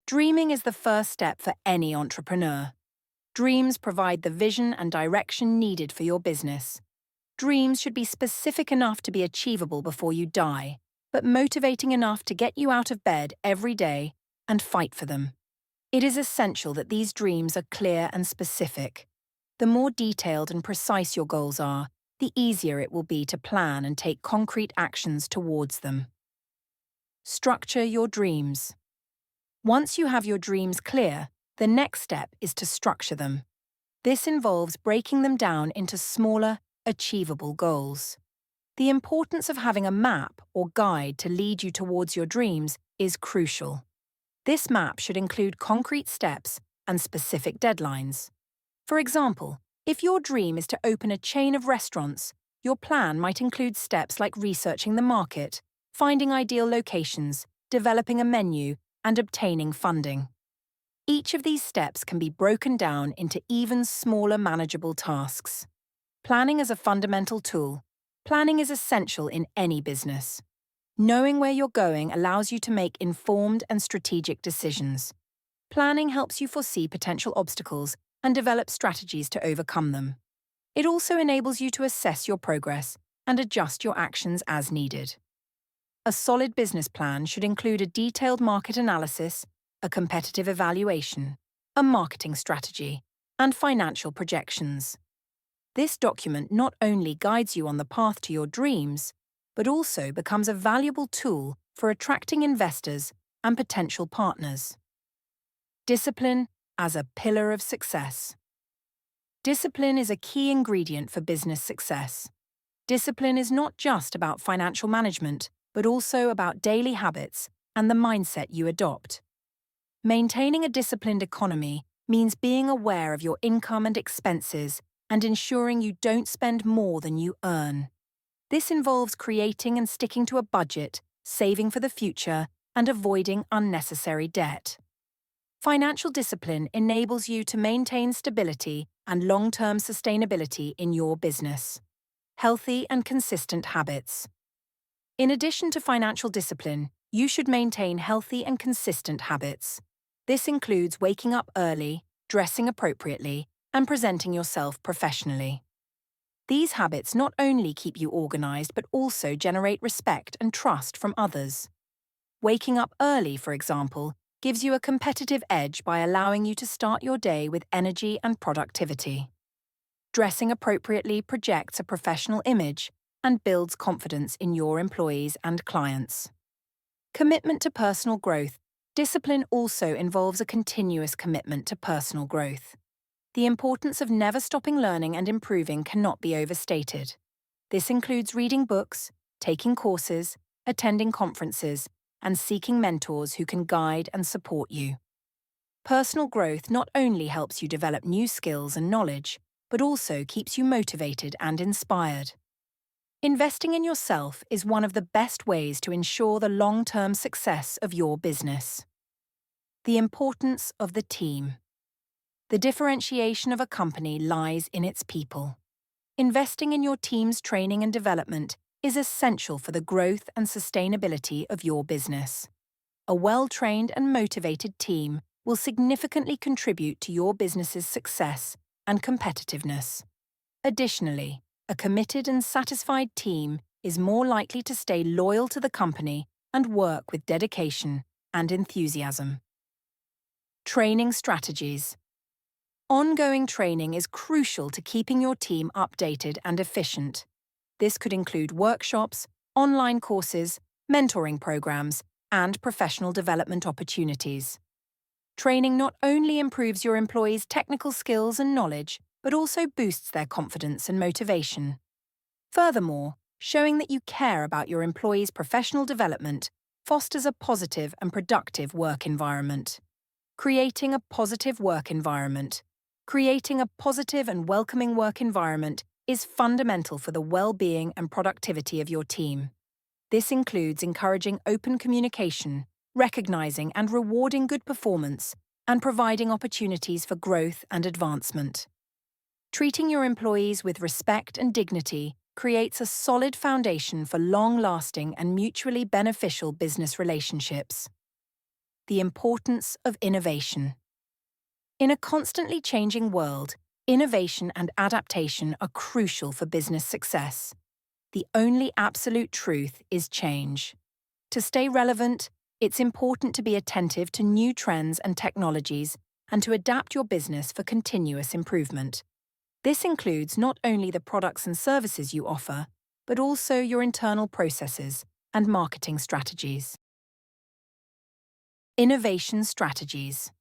Dreaming is the first step for any entrepreneur. Dreams provide the vision and direction needed for your business. Dreams should be specific enough to be achievable before you die, but motivating enough to get you out of bed every day and fight for them. It is essential that these dreams are clear and specific. The more detailed and precise your goals are, the easier it will be to plan and take concrete actions towards them. Structure your dreams. Once you have your dreams clear, the next step is to structure them. This involves breaking them down into smaller, achievable goals. The importance of having a map or guide to lead you towards your dreams is crucial. This map should include concrete steps and specific deadlines. For example, if your dream is to open a chain of restaurants, your plan might include steps like researching the market, finding ideal locations, developing a menu, and obtaining funding. Each of these steps can be broken down into even smaller manageable tasks. Planning is a fundamental tool. Planning is essential in any business. Knowing where you're going allows you to make informed and strategic decisions. Planning helps you foresee potential obstacles and develop strategies to overcome them. It also enables you to assess your progress and adjust your actions as needed. A solid business plan should include a detailed market analysis, a competitive evaluation, a marketing strategy, and financial projections. This document not only guides you on the path to your dreams, but also becomes a valuable tool for attracting investors and potential partners. Discipline as a pillar of success. Discipline is a key ingredient for business success. Discipline is not just about financial management, but also about daily habits and the mindset you adopt. Maintaining a disciplined economy means being aware of your income and expenses and ensuring you don't spend more than you earn. This involves creating and sticking to a budget, saving for the future, and avoiding unnecessary debt. Financial discipline enables you to maintain stability and long-term sustainability in your business. Healthy and consistent habits. In addition to financial discipline, you should maintain healthy and consistent habits. This includes waking up early, dressing appropriately, and presenting yourself professionally. These habits not only keep you organized but also generate respect and trust from others. Waking up early, for example, gives you a competitive edge by allowing you to start your day with energy and productivity. Dressing appropriately projects a professional image and builds confidence in your employees and clients. Commitment to personal growth. Discipline also involves a continuous commitment to personal growth. The importance of never stopping learning and improving cannot be overstated. This includes reading books, taking courses, attending conferences, and seeking mentors who can guide and support you. Personal growth not only helps you develop new skills and knowledge, but also keeps you motivated and inspired. Investing in yourself is one of the best ways to ensure the long-term success of your business. The importance of the team. The differentiation of a company lies in its people. Investing in your team's training and development is essential for the growth and sustainability of your business. A well-trained and motivated team will significantly contribute to your business's success and competitiveness. Additionally, a committed and satisfied team is more likely to stay loyal to the company and work with dedication and enthusiasm. Training strategies. Ongoing training is crucial to keeping your team updated and efficient. This could include workshops, online courses, mentoring programs, and professional development opportunities. Training not only improves your employees' technical skills and knowledge, but also boosts their confidence and motivation. Furthermore, showing that you care about your employees' professional development fosters a positive and productive work environment. Creating a positive work environment. Creating a positive and welcoming work environment is fundamental for the well-being and productivity of your team. This includes encouraging open communication, recognizing and rewarding good performance, and providing opportunities for growth and advancement. Treating your employees with respect and dignity creates a solid foundation for long-lasting and mutually beneficial business relationships. the importance of innovation. In a constantly changing world, innovation and adaptation are crucial for business success. The only absolute truth is change. To stay relevant, it's important to be attentive to new trends and technologies and to adapt your business for continuous improvement. This includes not only the products and services you offer, but also your internal processes and marketing strategies. Innovation strategies.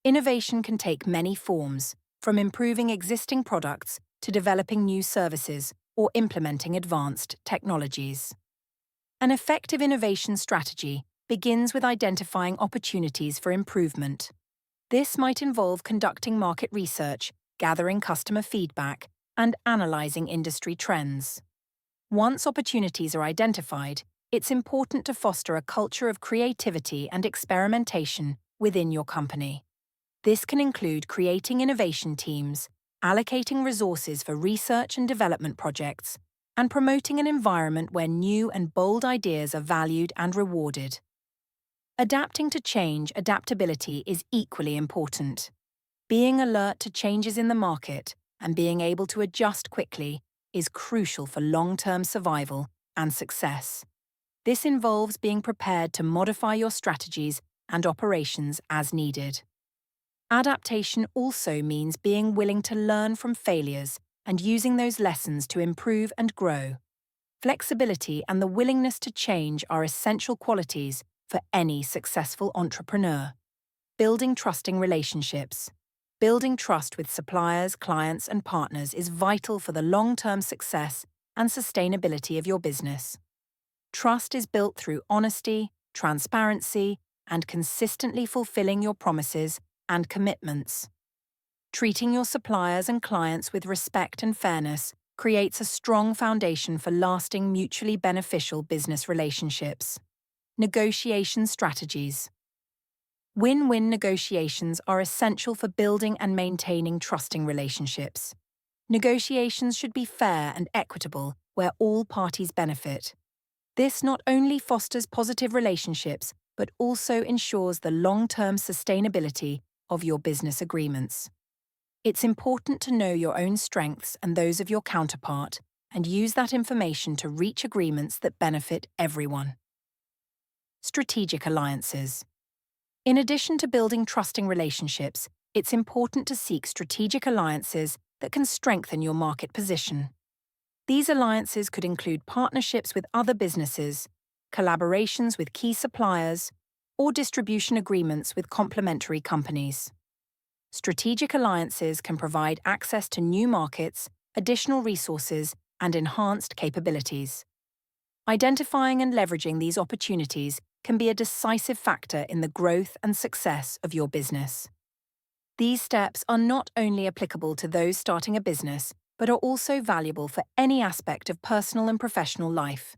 Innovation can take many forms, from improving existing products to developing new services or implementing advanced technologies. An effective innovation strategy begins with identifying opportunities for improvement. This might involve conducting market research, gathering customer feedback, and analyzing industry trends. Once opportunities are identified, it's important to foster a culture of creativity and experimentation within your company. This can include creating innovation teams, allocating resources for research and development projects, and promoting an environment where new and bold ideas are valued and rewarded. Adapting to change, adaptability is equally important. Being alert to changes in the market and being able to adjust quickly is crucial for long-term survival and success. This involves being prepared to modify your strategies and operations as needed. Adaptation also means being willing to learn from failures and using those lessons to improve and grow. Flexibility and the willingness to change are essential qualities for any successful entrepreneur. Building trusting relationships. Building trust with suppliers, clients, and partners is vital for the long-term success and sustainability of your business. Trust is built through honesty, transparency, and consistently fulfilling your promises and commitments. Treating your suppliers and clients with respect and fairness creates a strong foundation for lasting, mutually beneficial business relationships. Negotiation strategies. Win-win negotiations are essential for building and maintaining trusting relationships. Negotiations should be fair and equitable, where all parties benefit. This not only fosters positive relationships, but also ensures the long-term sustainability of your business agreements. It's important to know your own strengths and those of your counterpart, and use that information to reach agreements that benefit everyone. Strategic alliances. In addition to building trusting relationships, it's important to seek strategic alliances that can strengthen your market position. These alliances could include partnerships with other businesses, collaborations with key suppliers, or distribution agreements with complementary companies. Strategic alliances can provide access to new markets, additional resources, and enhanced capabilities. Identifying and leveraging these opportunities can be a decisive factor in the growth and success of your business. These steps are not only applicable to those starting a business, but are also valuable for any aspect of personal and professional life.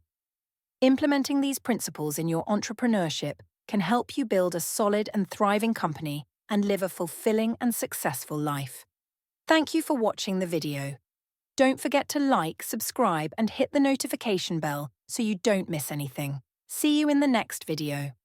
Implementing these principles in your entrepreneurship can help you build a solid and thriving company and live a fulfilling and successful life. Thank you for watching the video. Don't forget to like, subscribe, and hit the notification bell so you don't miss anything. See you in the next video.